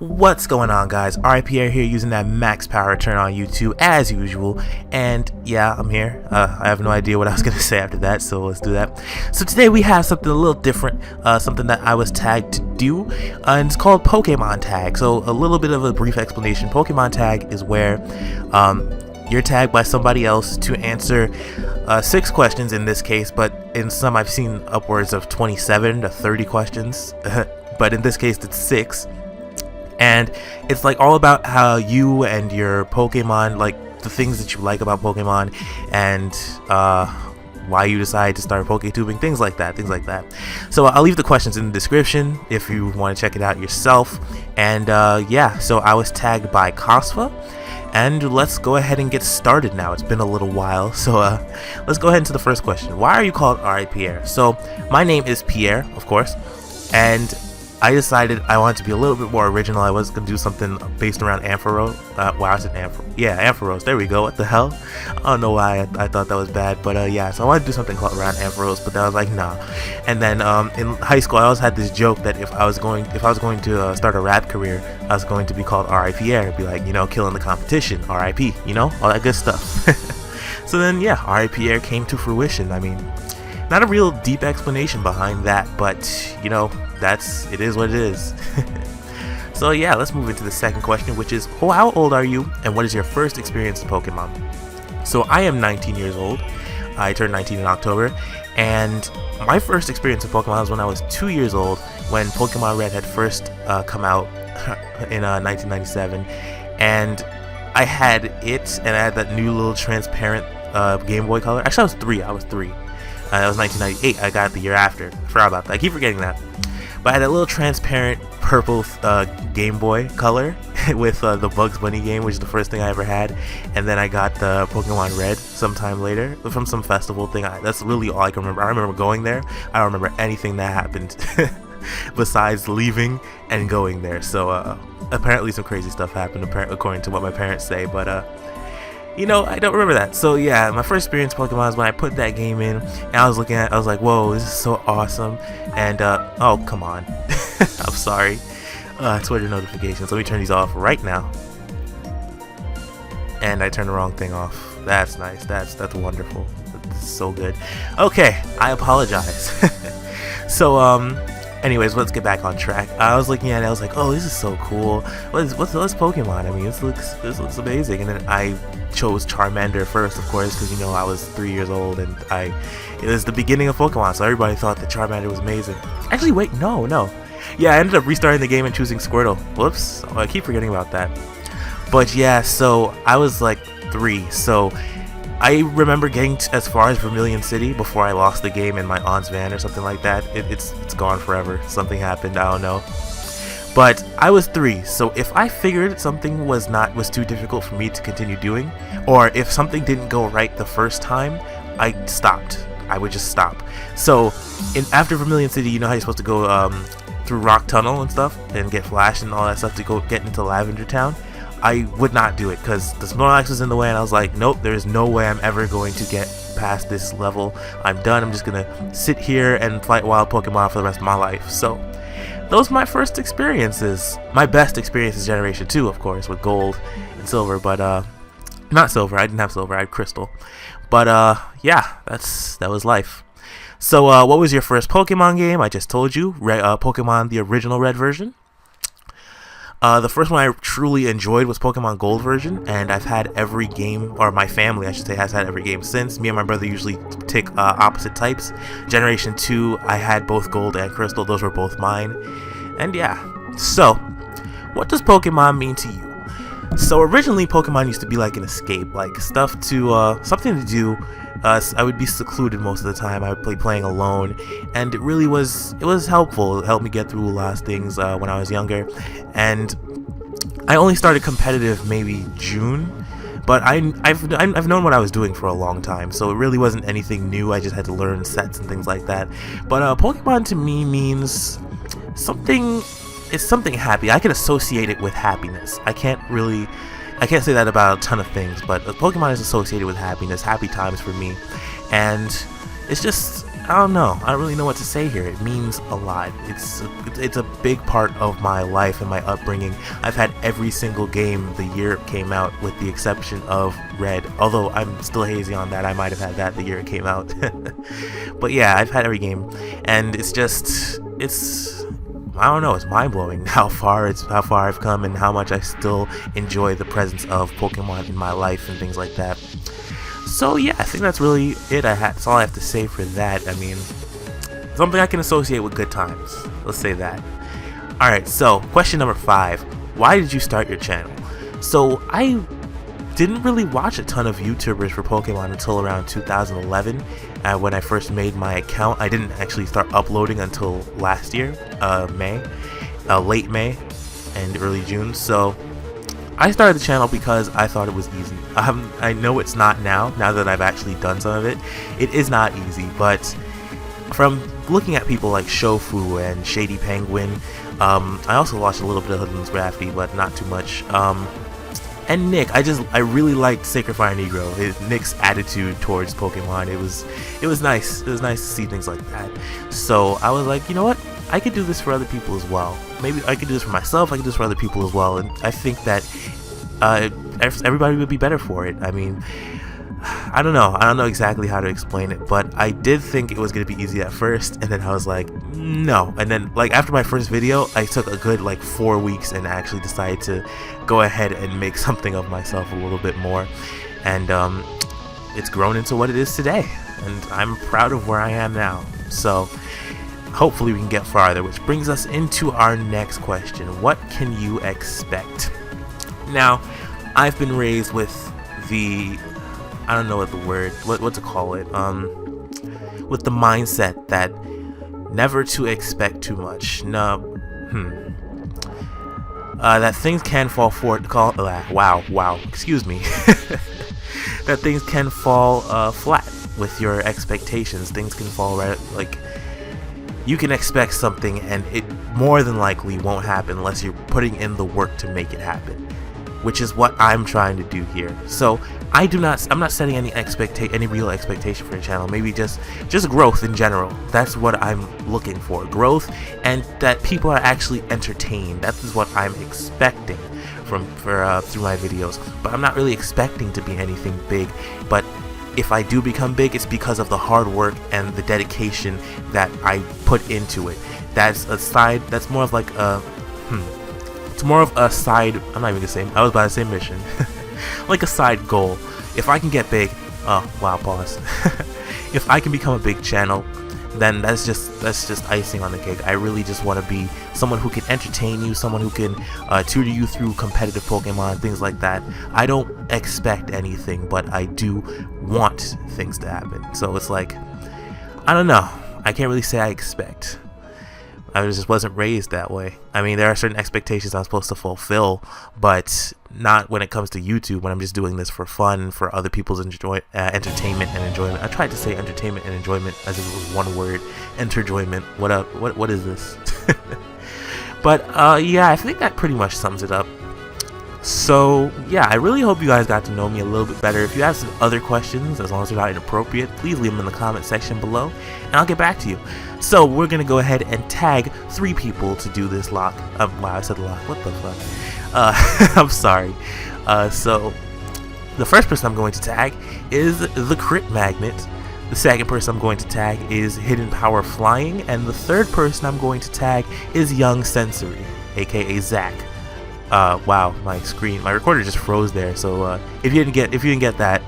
What's going on, guys? R.I.Pierre here, using that max power turn on YouTube as usual. And yeah, I'm here. I have no idea what I was gonna say after that, so let's do that. So today we have something a little different, something that I was tagged to do, and it's called Pokemon Tag. So a little bit of a brief explanation. Pokemon Tag is where you're tagged by somebody else to answer 6 questions in this case, but in some I've seen upwards of 27 to 30 questions. But in this case it's 6. And it's like all about how you and your Pokemon, like the things that you like about Pokemon, and why you decide to start Poketubing, things like that. So I'll leave the questions in the description if you want to check it out yourself. And yeah, so I was tagged by Cospha, and let's go ahead and get started now. It's been a little while, so let's go ahead into the first question. Why are you called R.I.Pierre? So my name is Pierre, of course, and I decided I wanted to be a little bit more original. I was going to do something based around Ampharos. Wow, I said Ampharos. There we go. What the hell? I don't know why I thought that was bad, but yeah, so I wanted to do something called around Ampharos, but I was like, nah. And then in high school, I always had this joke that if I was going to start a rap career, I was going to be called R.I.Pierre. It'd be like, you know, killing the competition, R.I.P., you know, all that good stuff. So then, yeah, R.I.Pierre came to fruition. I mean, not a real deep explanation behind that, but you know, it is what it is. So yeah, let's move into the second question, which is, how old are you and what is your first experience in Pokemon? So I am 19 years old. I turned 19 in October, and my first experience in Pokemon was when I was 2 years old, when Pokemon Red had first come out in 1997, and I had it, and I had that new little transparent Game Boy Color. Actually, I was three. That was 1998. I got it the year after. I forgot about that. I keep forgetting that. But I had a little transparent purple Game Boy Color with the Bugs Bunny game, which is the first thing I ever had. And then I got the Pokemon Red sometime later from some festival thing. That's really all I can remember. I remember going there. I don't remember anything that happened besides leaving and going there. So apparently some crazy stuff happened, according to what my parents say. But you know, I don't remember that. So yeah, my first experience with Pokemon is when I put that game in, and I was like, whoa, this is so awesome. And oh, come on. I'm sorry. Twitter notifications. Let me turn these off right now. And I turned the wrong thing off. That's nice. That's wonderful. That's so good. Okay, I apologize. So anyways, let's get back on track. I was looking at it, I was like, oh, this is so cool. What's Pokemon? I mean, this looks amazing. And then I chose Charmander first, of course, because, you know, I was 3 years old, and it was the beginning of Pokemon, so everybody thought that Charmander was amazing. Actually, wait, no. Yeah, I ended up restarting the game and choosing Squirtle. Whoops, I keep forgetting about that. But yeah, so I was like 3, so I remember getting as far as Vermilion City before I lost the game in my aunt's van or something like that. It's gone forever. Something happened, I don't know. But I was 3, so if I figured something was too difficult for me to continue doing, or if something didn't go right the first time, I stopped. I would just stop. So after Vermilion City, you know how you're supposed to go through Rock Tunnel and stuff and get Flash and all that stuff to go get into Lavender Town? I would not do it because the Snorlax was in the way, and I was like, nope, there's no way I'm ever going to get past this level. I'm done. I'm just gonna sit here and fight wild Pokemon for the rest of my life. So those are my first experiences. My best experience is Generation 2, of course, with Gold and Silver, but not Silver. I didn't have Silver. I had Crystal. But yeah, that was life. So what was your first Pokemon game? I just told you, Pokemon the original Red version. The first one I truly enjoyed was Pokemon Gold version, and I've had every game, or my family, I should say, has had every game since. Me and my brother usually take opposite types. Generation 2, I had both Gold and Crystal. Those were both mine. And yeah, so what does Pokemon mean to you? So originally, Pokemon used to be like an escape, like something to do. I would be secluded most of the time. I would be playing alone, and it was helpful. It helped me get through a lot of things when I was younger, and I only started competitive maybe June, but I've known what I was doing for a long time, so it really wasn't anything new. I just had to learn sets and things like that. But Pokemon to me means something. It's something happy. I can associate it with happiness. I can't say that about a ton of things, but Pokemon is associated with happiness, happy times for me, and it's just I don't know. I don't really know what to say here. It means a lot. It's a big part of my life and my upbringing. I've had every single game the year it came out, with the exception of Red. Although I'm still hazy on that. I might have had that the year it came out. But yeah, I've had every game, and it's I don't know. It's mind blowing how far I've come and how much I still enjoy the presence of Pokemon in my life and things like that. So yeah, I think that's really it. That's all I have to say for that. I mean, something I can associate with good times. Let's say that. Alright, so question number 5. Why did you start your channel? So I didn't really watch a ton of YouTubers for Pokemon until around 2011 when I first made my account. I didn't actually start uploading until last year, late May and early June. So I started the channel because I thought it was easy. I know it's not now that I've actually done some of it. It is not easy, but from looking at people like Shofu and Shady Penguin, I also watched a little bit of Hoenn's Rafty, but not too much. And Nick, I really liked Sacred Fire Negro. Nick's attitude towards Pokemon, it was nice. It was nice to see things like that. So I was like, you know what? I could do this for other people as well. Maybe I could do this for myself. I could do this for other people as well. And I think that everybody would be better for it. I mean, I don't know exactly how to explain it, but I did think it was going to be easy at first, and then I was like, no. And then, like, after my first video, I took a good, like, 4 weeks and actually decided to go ahead and make something of myself a little bit more. And it's grown into what it is today, and I'm proud of where I am now. So hopefully we can get farther, which brings us into our next question. What can you expect? Now, I've been raised with the, I don't know what to call it, with the mindset that never to expect too much. That things can fall excuse me. That things can fall flat with your expectations. Things can fall right, like, you can expect something and it more than likely won't happen unless you're putting in the work to make it happen, which is what I'm trying to do here. So I'm not setting any real expectation for the channel. Maybe just growth in general. That's what I'm looking for. Growth, and that people are actually entertained. That is what I'm expecting through my videos. But I'm not really expecting to be anything big. But if I do become big, it's because of the hard work and the dedication that I put into it. That's more of like a it's more of a side, I'm not even gonna say, I was about to say mission. Like a side goal. If I can get big, if I can become a big channel, then that's just icing on the cake. I really just want to be someone who can entertain you, someone who can tutor you through competitive Pokemon, things like that. I don't expect anything, but I do want things to happen. So it's like, I don't know. I can't really say I expect. I just wasn't raised that way. I mean, there are certain expectations I'm supposed to fulfill, but not when it comes to YouTube, when I'm just doing this for fun, for other people's entertainment and enjoyment. I tried to say entertainment and enjoyment as if it was one word. Enterjoyment. What is this? But yeah, I think that pretty much sums it up. So yeah, I really hope you guys got to know me a little bit better. If you have some other questions, as long as they're not inappropriate, please leave them in the comment section below, and I'll get back to you. So we're gonna go ahead and tag 3 people to do this lock. Wow, I said lock. What the fuck? I'm sorry. So the first person I'm going to tag is Thecritmagnet. The second person I'm going to tag is Hiddenpowerflying, and the third person I'm going to tag is Young Sensory, aka Zach. Wow, my recorder just froze there. So if you didn't get that,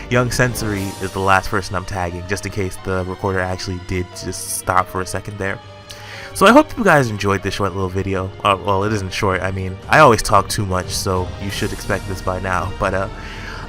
Young Sensory is the last person I'm tagging, just in case the recorder actually did just stop for a second there. So I hope you guys enjoyed this short little video. Well, it isn't short. I mean, I always talk too much, so you should expect this by now. But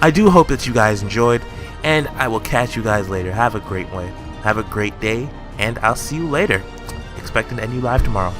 I do hope that you guys enjoyed, and I will catch you guys later. Have a great one. Have a great day, and I'll see you later. Expect an NU live tomorrow.